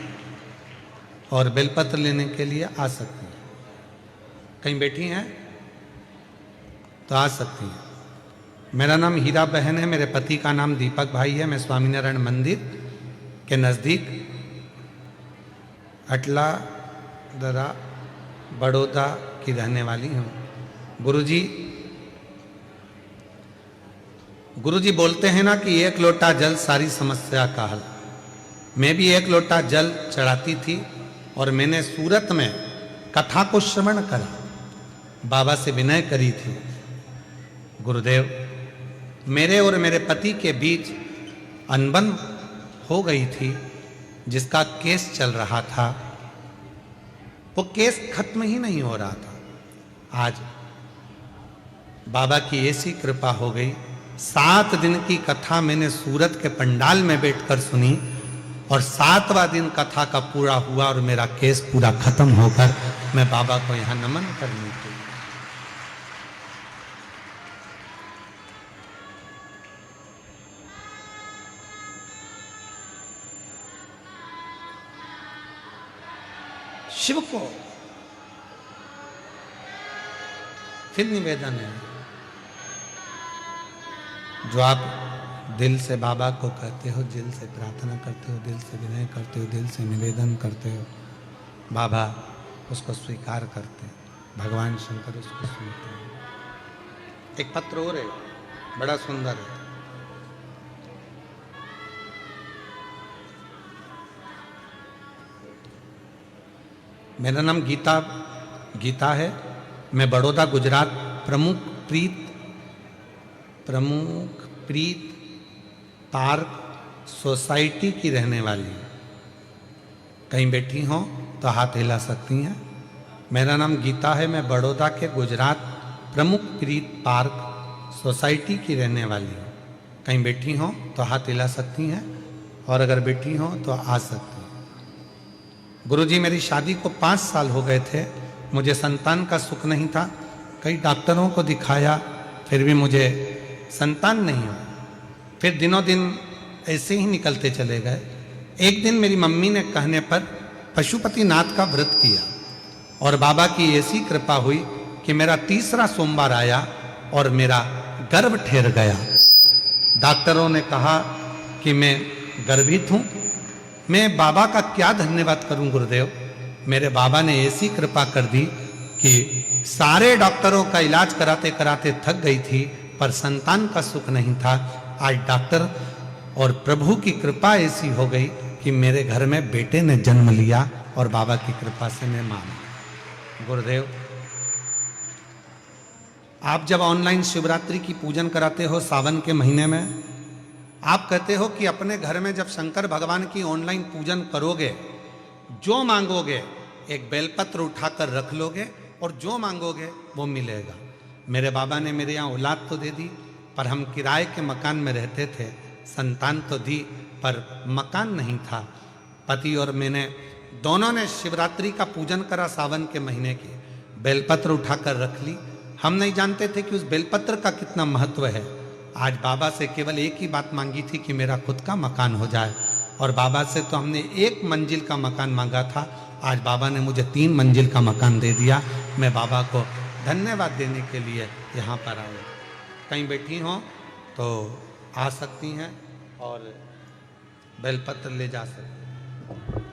और बेलपत्र लेने के लिए आ सकती हैं। कहीं बैठी हैं तो आ सकती हैं। मेरा नाम हीरा बहन है, मेरे पति का नाम दीपक भाई है। मैं स्वामीनारायण मंदिर के नज़दीक अटला दरा बड़ौदा की रहने वाली हूँ। गुरुजी बोलते हैं ना कि एक लोटा जल सारी समस्या का हल। मैं भी एक लोटा जल चढ़ाती थी और मैंने सूरत में कथा को श्रवण करा, बाबा से विनय करी थी, गुरुदेव मेरे और मेरे पति के बीच अनबन हो गई थी, जिसका केस चल रहा था, वो केस खत्म ही नहीं हो रहा था। आज बाबा की ऐसी कृपा हो गई, 7 दिन की कथा मैंने सूरत के पंडाल में बैठकर सुनी और 7वां दिन कथा का पूरा हुआ और मेरा केस पूरा खत्म होकर मैं बाबा को यहां नमन करने के लिए। शिव को फिर निवेदन है, जो आप दिल से बाबा को कहते हो, दिल से प्रार्थना करते हो, दिल से विनय करते हो, दिल से निवेदन करते हो, बाबा उसको स्वीकार करते हैं, भगवान शंकर उसको सुनते हैं। एक पत्र और है, बड़ा सुंदर है। मेरा नाम गीता है। मैं बड़ौदा गुजरात प्रमुख प्रीत पार्क सोसाइटी की रहने वाली हूँ। कहीं बैठी हो तो हाथ हिला सकती हैं। मेरा नाम गीता है। मैं बड़ौदा के गुजरात प्रमुख प्रीत पार्क सोसाइटी की रहने वाली हूँ। कहीं बैठी हो तो हाथ हिला सकती हैं और अगर बैठी हो तो आ सकती हैं। गुरुजी मेरी शादी को 5 साल हो गए थे। मुझे संतान का सुख नहीं था। कई डॉक्टरों को दिखाया, फिर भी मुझे संतान नहीं हुआ। फिर दिनों दिन ऐसे ही निकलते चले गए। एक दिन मेरी मम्मी ने कहने पर पशुपतिनाथ का व्रत किया और बाबा की ऐसी कृपा हुई कि मेरा 3रा सोमवार आया और मेरा गर्भ ठहर गया। डॉक्टरों ने कहा कि मैं गर्भित हूँ। मैं बाबा का क्या धन्यवाद करूं गुरुदेव। मेरे बाबा ने ऐसी कृपा कर दी कि सारे डॉक्टरों का इलाज कराते कराते थक गई थी, पर संतान का सुख नहीं था। आज डॉक्टर और प्रभु की कृपा ऐसी हो गई कि मेरे घर में बेटे ने जन्म लिया और बाबा की कृपा से मैं माना। गुरुदेव आप जब ऑनलाइन शिवरात्रि की पूजन कराते हो सावन के महीने में, आप कहते हो कि अपने घर में जब शंकर भगवान की ऑनलाइन पूजन करोगे, जो मांगोगे एक बेलपत्र उठाकर रख लोगे और जो मांगोगे वो मिलेगा। मेरे बाबा ने मेरे यहाँ औलाद तो दे दी, पर हम किराए के मकान में रहते थे। संतान तो दी पर मकान नहीं था। पति और मैंने दोनों ने शिवरात्रि का पूजन करा सावन के महीने की। बेलपत्र उठाकर रख ली। हम नहीं जानते थे कि उस बेलपत्र का कितना महत्व है। आज बाबा से केवल एक ही बात मांगी थी कि मेरा खुद का मकान हो जाए, और बाबा से तो हमने 1 मंजिल का मकान मांगा था। आज बाबा ने मुझे 3 मंजिल का मकान दे दिया। मैं बाबा को धन्यवाद देने के लिए यहाँ पर आया। कहीं बैठी हो तो आ सकती हैं और बेलपत्र ले जा सकती हैं।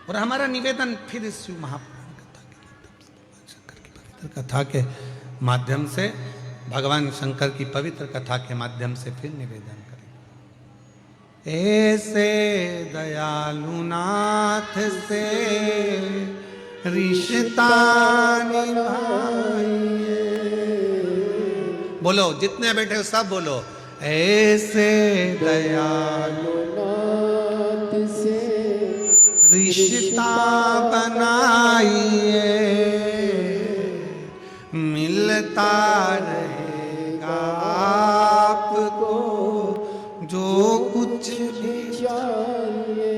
और हमारा निवेदन फिर इस शिव महापुराण कथा के माध्यम से भगवान शंकर की पवित्र कथा के माध्यम से फिर निवेदन करें। ऐसे दयालु नाथ से रिश्ता निभाइए। बोलो, जितने बैठे हो सब बोलो, ऐसे दयालु नाथ से रिश्ता बनाइए, मिलता रहेगा आपको जो कुछ भी चाहिए।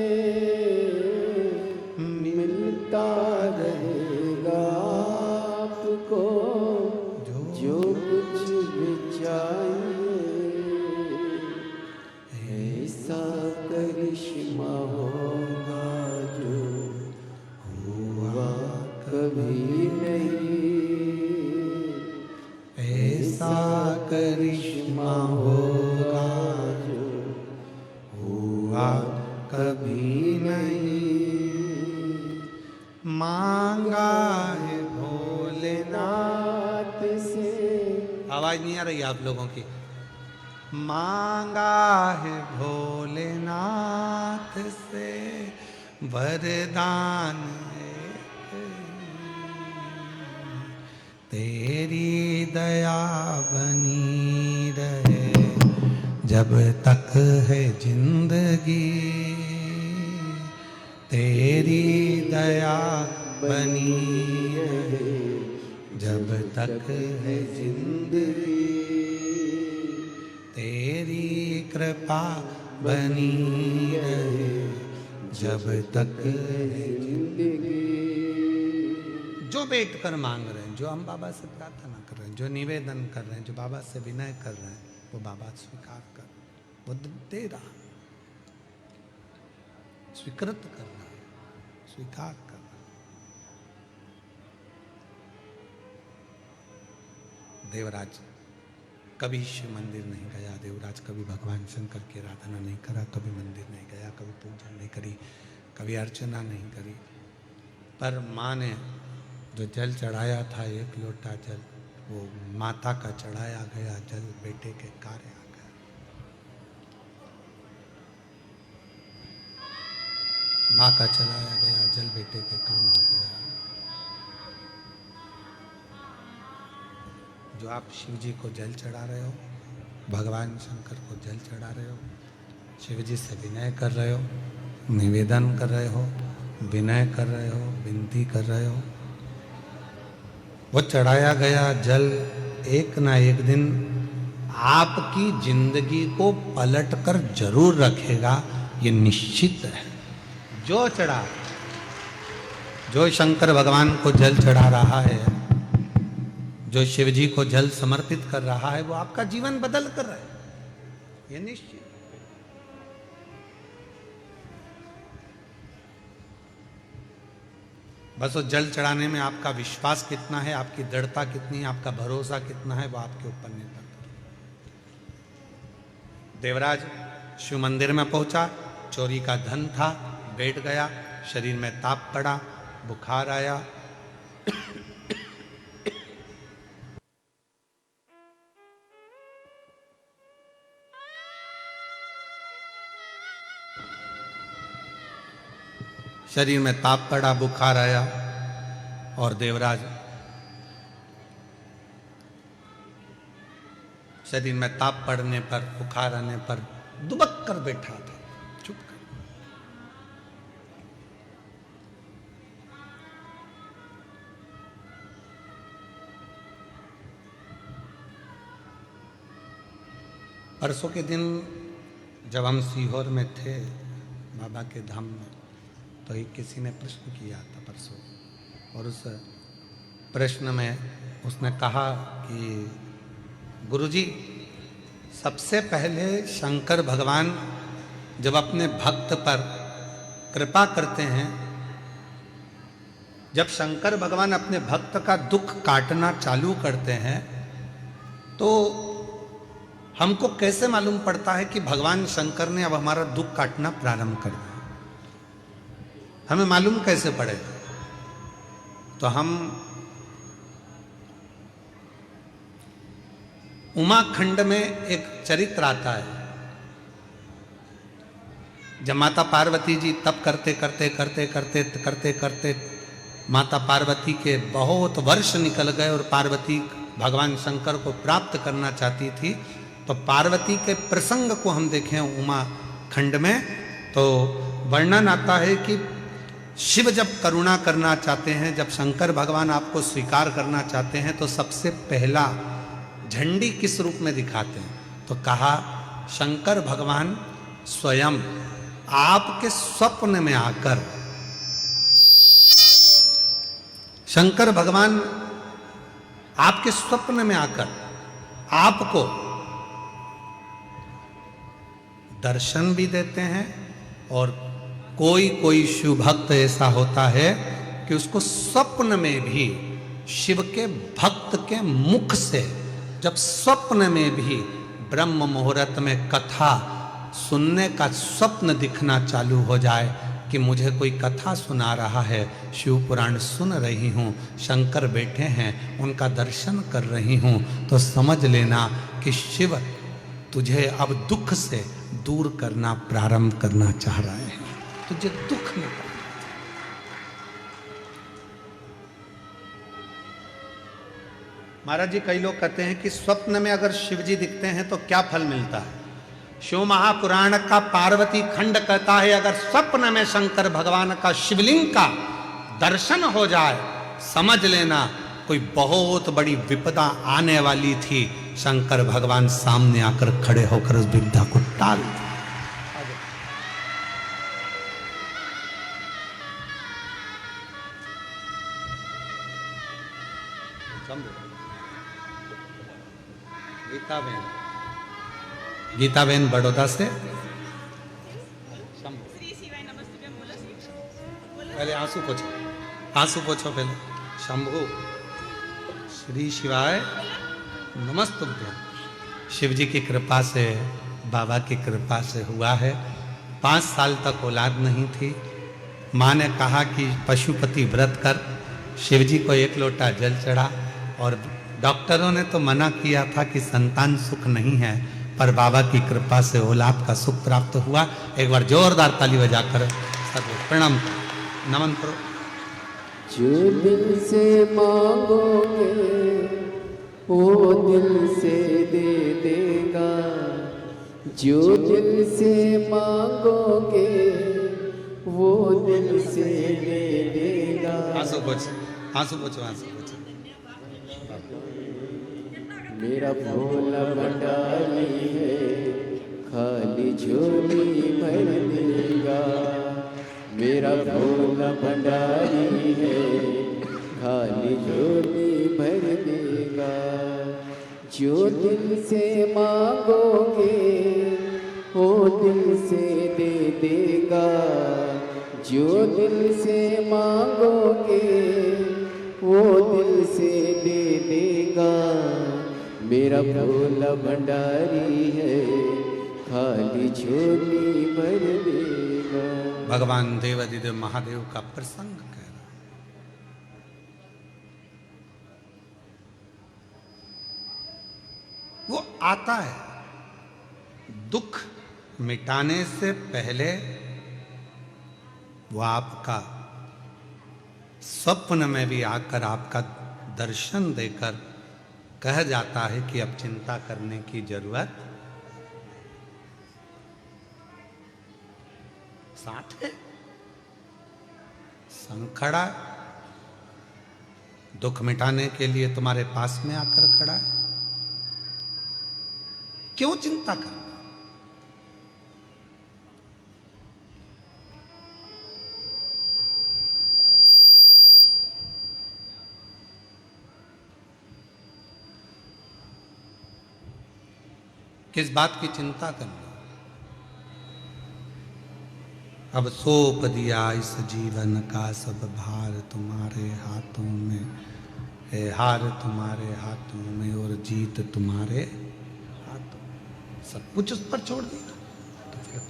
करिश्मा होगा जो हुआ कभी नहीं, मांगा है भोलेनाथ से। आवाज नहीं आ रही आप लोगों की? मांगा है भोलेनाथ से वरदान तेरी दया बनी रहे जब तक है जिंदगी, तेरी दया बनी रहे जब तक है जिंदगी, तेरी कृपा बनी रहे जब तक है जिंदगी। जो बैठ कर मांग रहे हैं, जो हम बाबा से प्रार्थना कर रहे हैं, जो निवेदन कर रहे हैं, जो बाबा से विनय कर रहे हैं, वो बाबा स्वीकार कर, वो दे रहा, स्वीकृत कर रहा, स्वीकार कर रहा। देवराज कभी शिव मंदिर नहीं गया, देवराज कभी भगवान शंकर की आराधना नहीं करा, कभी मंदिर नहीं गया, कभी पूजा नहीं करी, कभी अर्चना नहीं करी, पर माँ ने जो जल चढ़ाया था, एक लोटा जल, वो माता का चढ़ाया गया जल बेटे के कार्य आ गया। माँ का चढ़ाया गया जल बेटे के काम आ गया। जो आप शिव जी को जल चढ़ा रहे हो, भगवान शंकर को जल चढ़ा रहे हो, शिव जी से विनय कर रहे हो, निवेदन कर रहे हो, विनय कर रहे हो, विनती कर रहे हो, वो चढ़ाया गया जल एक ना एक दिन आपकी जिंदगी को पलट कर जरूर रखेगा, ये निश्चित है। जो चढ़ा, जो शंकर भगवान को जल चढ़ा रहा है, जो शिव जी को जल समर्पित कर रहा है, वो आपका जीवन बदल कर रहा है, ये निश्चित। बस वो जल चढ़ाने में आपका विश्वास कितना है, आपकी दृढ़ता कितनी है, आपका भरोसा कितना है, वो आपके ऊपर निर्भर करता है। देवराज शिव मंदिर में पहुंचा, चोरी का धन था, बैठ गया, शरीर में ताप पड़ा, बुखार आया, शरीर में ताप पड़ा, बुखार आया, और देवराज शरीर में ताप पड़ने पर, बुखार आने पर दुबक कर बैठा था, चुप कर। परसों के दिन जब हम सीहोर में थे बाबा के धाम में, तो एक किसी ने प्रश्न किया था परसों, और उस प्रश्न में उसने कहा कि गुरुजी, सबसे पहले शंकर भगवान जब अपने भक्त पर कृपा करते हैं, जब शंकर भगवान अपने भक्त का दुख काटना चालू करते हैं, तो हमको कैसे मालूम पड़ता है कि भगवान शंकर ने अब हमारा दुख काटना प्रारंभ कर दिया? हमें मालूम कैसे पड़ेगा? तो हम उमाखंड में एक चरित्र आता है, जब माता पार्वती जी तप करते करते करते करते करते करते माता पार्वती के बहुत वर्ष निकल गए और पार्वती भगवान शंकर को प्राप्त करना चाहती थी, तो पार्वती के प्रसंग को हम देखें उमाखंड में, तो वर्णन आता है कि शिव जब करुणा करना चाहते हैं, जब शंकर भगवान आपको स्वीकार करना चाहते हैं, तो सबसे पहला झंडी किस रूप में दिखाते हैं? तो कहा शंकर भगवान स्वयं आपके स्वप्न में आकर, शंकर भगवान आपके स्वप्न में आकर आपको दर्शन भी देते हैं, और कोई कोई शिव भक्त ऐसा होता है कि उसको स्वप्न में भी शिव के भक्त के मुख से जब स्वप्न में भी ब्रह्म मुहूर्त में कथा सुनने का स्वप्न दिखना चालू हो जाए कि मुझे कोई कथा सुना रहा है, शिव पुराण सुन रही हूँ, शंकर बैठे हैं, उनका दर्शन कर रही हूँ, तो समझ लेना कि शिव तुझे अब दुख से दूर करना प्रारंभ करना चाह रहे हैं, तुझे दुख में। महाराज जी, कई लोग कहते हैं कि स्वप्न में अगर शिव जी दिखते हैं तो क्या फल मिलता है। शिव महापुराण का पार्वती खंड कहता है अगर स्वप्न में शंकर भगवान का शिवलिंग का दर्शन हो जाए, समझ लेना कोई बहुत बड़ी विपदा आने वाली थी, शंकर भगवान सामने आकर खड़े होकर उस विपदा को टाल। गीताबेन बड़ौदा से पहले आंसू पोछो, आंसू पोछो पहले। शंभु श्री शिवाय नमस्तुभ्यं। शिव जी की कृपा से, बाबा की कृपा से हुआ है। 5 साल तक औलाद नहीं थी। माँ ने कहा कि पशुपति व्रत कर, शिव जी को 1 लोटा जल चढ़ा, और डॉक्टरों ने तो मना किया था कि संतान सुख नहीं है, पर बाबा की कृपा से औलाद का सुख प्राप्त हुआ। एक बार जोरदार ताली बजाकर प्रणाम नमन करो। जो दिल से मांगोगे वो दिल से दे देगा, जो दिल से मांगोगे वो दिल से दे देगा। आंसू पोछो, आंसू पोछो, आंसू पोछो। मेरा भोला भंडारी है, खाली झोली भर देगा। मेरा भोला भंडारी है, खाली झोली भर देगा। जो दिल से मांगोगे वो दिल से दे देगा, जो दिल से मांगोगे वो दिल से दे देगा। मेरा भोला भंडारी है, खाली झोली भर देगा। भगवान देवाधिदेव महादेव का प्रसंग कह रहा। वो आता है, दुख मिटाने से पहले वो आपका स्वप्न में भी आकर आपका दर्शन देकर कह जाता है कि अब चिंता करने की जरूरत साथ है। संग खड़ा है, दुख मिटाने के लिए तुम्हारे पास में आकर खड़ा है, क्यों चिंता करना। किस बात की चिंता करनी। अब सौंप दिया इस जीवन का सब भार तुम्हारे हाथों में है, हार तुम्हारे हाथों में और जीत तुम्हारे हाथों में। सब कुछ उस पर छोड़ दिया तो फिर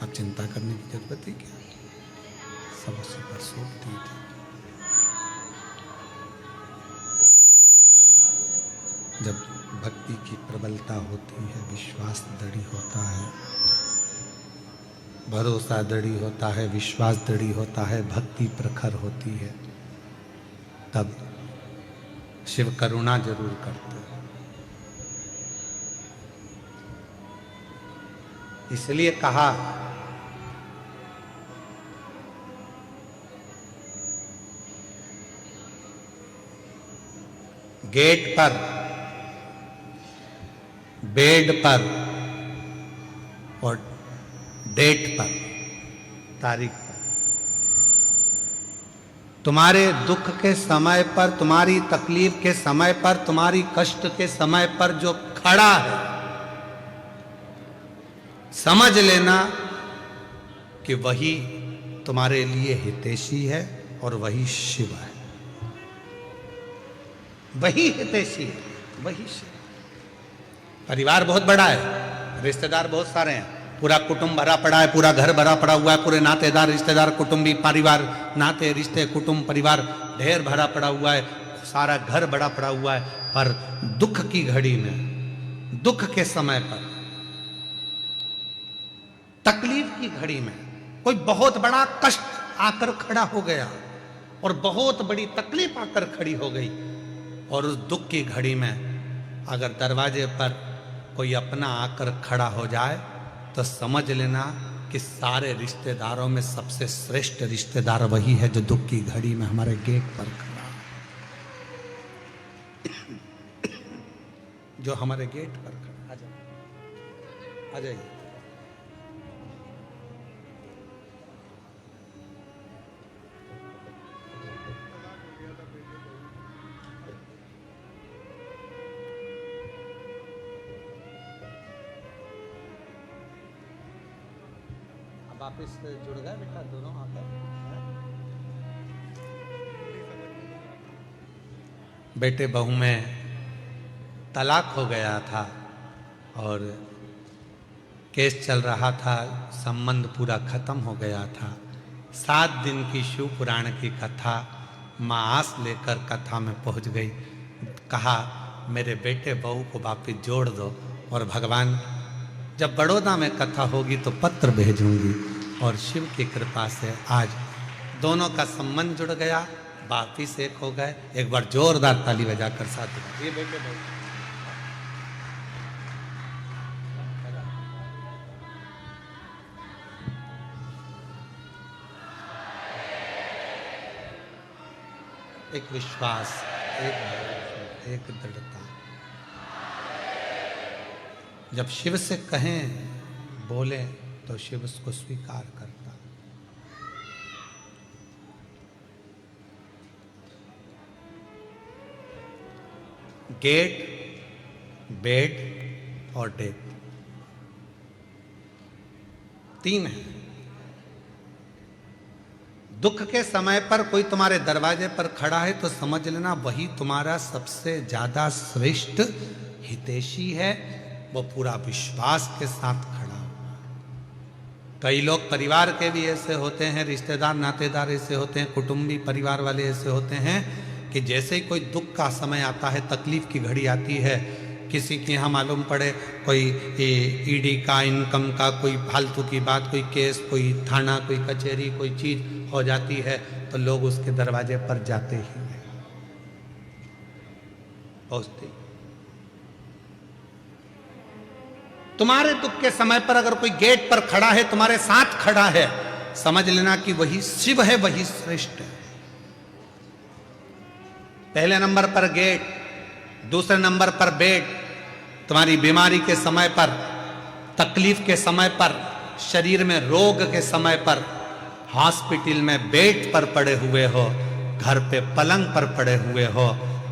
अब चिंता करने की जरूरत ही क्या। सब उस पर सौंप दी थी। जब भक्ति की प्रबलता होती है, विश्वास दृढ़ होता है, भरोसा दृढ़ होता है, विश्वास दृढ़ होता है, भक्ति प्रखर होती है, तब शिव करुणा जरूर करते हैं। इसलिए कहा गेट पर, बेड पर और डेट पर, तारीख पर, तुम्हारे दुख के समय पर, तुम्हारी तकलीफ के समय पर, तुम्हारी कष्ट के समय पर जो खड़ा है, समझ लेना कि वही तुम्हारे लिए हितैषी है और वही शिव है। वही हितैषी है, वही शिव। परिवार बहुत बड़ा है, रिश्तेदार बहुत सारे हैं, पूरा कुटुंब भरा पड़ा है, पूरा घर भरा पड़ा हुआ है, पूरे नातेदार रिश्तेदार कुटुंबी परिवार नाते रिश्ते कुटुंब परिवार ढेर भरा पड़ा हुआ है, सारा घर बड़ा पड़ा हुआ है। पर दुख की घड़ी में, दुख के समय पर, तकलीफ की घड़ी में कोई बहुत बड़ा कष्ट आकर खड़ा हो गया और बहुत बड़ी तकलीफ आकर खड़ी हो गई, और उस दुख की घड़ी में अगर दरवाजे पर कोई अपना आकर खड़ा हो जाए तो समझ लेना कि सारे रिश्तेदारों में सबसे श्रेष्ठ रिश्तेदार वही है जो दुख की घड़ी में हमारे गेट पर खड़ा है, जो हमारे गेट पर खड़ा। आ जाइए। वापिस जुड़ गए बेटा दोनों आकर? बेटे बहू में तलाक हो गया था और केस चल रहा था, संबंध पूरा खत्म हो गया था। 7 दिन की शिव पुराण की कथा माँ आस लेकर कथा में पहुंच गई। कहा मेरे बेटे बहू को वापिस जोड़ दो, और भगवान जब बड़ौदा में कथा होगी तो पत्र भेजूंगी। और शिव की कृपा से आज दोनों का संबंध जुड़ गया, वापिस एक हो गए। एक बार जोरदार ताली बजाकर साथ ये बेटे बहू। एक विश्वास, एक दृढ़ता। जब शिव से कहें बोले तो शिव उसको स्वीकार करता। गेट, बेड और डेथ, 3 है। दुख के समय पर कोई तुम्हारे दरवाजे पर खड़ा है तो समझ लेना वही तुम्हारा सबसे ज्यादा श्रेष्ठ हितैषी है, वो पूरा विश्वास के साथ खड़ा हो। कई लोग परिवार के भी ऐसे होते हैं, रिश्तेदार नातेदार ऐसे होते हैं, कुटुंबी परिवार वाले ऐसे होते हैं कि जैसे ही कोई दुख का समय आता है, तकलीफ की घड़ी आती है, किसी के यहाँ मालूम पड़े कोई ईडी का, इनकम का कोई फालतू की बात, कोई केस, कोई थाना, कोई कचहरी, कोई चीज हो जाती है तो लोग उसके दरवाजे पर जाते ही हैं, पहुंचते। तुम्हारे दुख के समय पर अगर कोई गेट पर खड़ा है, तुम्हारे साथ खड़ा है, समझ लेना कि वही शिव है, वही श्रेष्ठ है। पहले नंबर पर गेट, दूसरे नंबर पर बेड। तुम्हारी बीमारी के समय पर, तकलीफ के समय पर, शरीर में रोग के समय पर, हॉस्पिटल में बेड पर पड़े हुए हो, घर पे पलंग पर पड़े हुए हो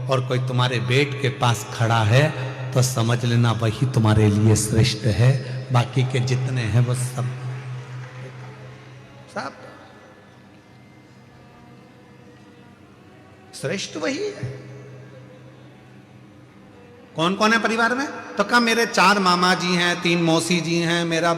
और कोई तुम्हारे बेड के पास खड़ा है तो समझ लेना वही तुम्हारे लिए श्रेष्ठ है। बाकी के जितने हैं वो सब श्रेष्ठ वही है। कौन कौन है परिवार में? तो कहा मेरे 4 मामा जी हैं, 3 मौसी जी हैं, मेरा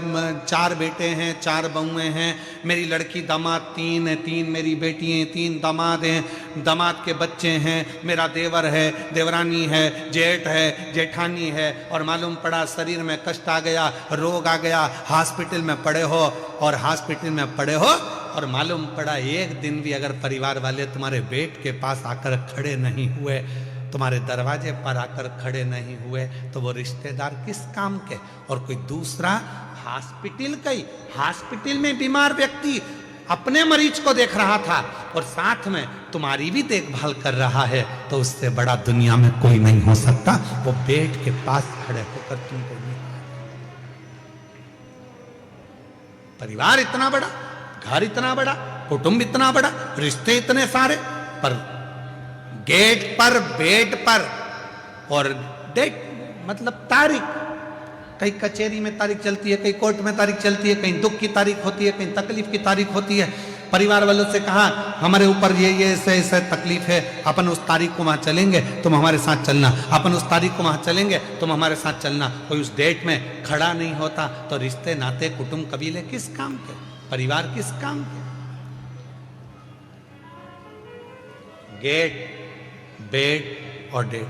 4 बेटे हैं, 4 बहुएं हैं, मेरी लड़की दामाद 3 है, 3 मेरी बेटियां, 3 दामाद हैं, दामाद के बच्चे हैं, मेरा देवर है, देवरानी है, जेठ है, जेठानी है। और मालूम पड़ा शरीर में कष्ट आ गया, रोग आ गया, हॉस्पिटल में पड़े हो, और हॉस्पिटल में पड़े हो और मालूम पड़ा एक दिन भी अगर परिवार वाले तुम्हारे बेड के पास आकर खड़े नहीं हुए, तुम्हारे दरवाजे पर आकर खड़े नहीं हुए, तो वो रिश्तेदार किस काम के? और कोई दूसरा हॉस्पिटल में बीमार व्यक्ति अपने मरीज को देख रहा था और साथ में तुम्हारी भी देखभाल कर रहा है, तो उससे बड़ा दुनिया में कोई नहीं हो सकता। वो बेड के पास खड़े होकर तुमको नहीं। परिवार इतना बड़ा, घर इतना बड़ा, कुटुंब इतना बड़ा, रिश्ते इतने सारे, पर गेट पर, बेड पर और डेट मतलब तारीख, कहीं कचहरी में तारीख चलती है, कहीं कोर्ट में तारीख चलती है, कहीं दुख की तारीख होती है, कहीं तकलीफ की तारीख होती है, परिवार वालों से कहा हमारे ऊपर ये ऐसे ऐसे तकलीफ है, अपन उस तारीख को वहां चलेंगे, तुम हमारे साथ चलना, अपन उस तारीख को वहां चलेंगे, तुम हमारे साथ चलना। कोई उस डेट में खड़ा नहीं होता तो रिश्ते नाते कुटुंब कबीले किस काम के, परिवार किस काम के। गेट, बेट और डेट,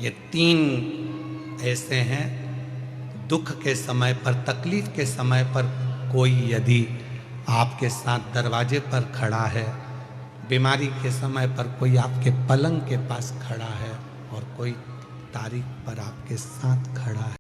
ये 3 ऐसे हैं। दुख के समय पर, तकलीफ के समय पर कोई यदि आपके साथ दरवाजे पर खड़ा है, बीमारी के समय पर कोई आपके पलंग के पास खड़ा है और कोई तारीख पर आपके साथ खड़ा है,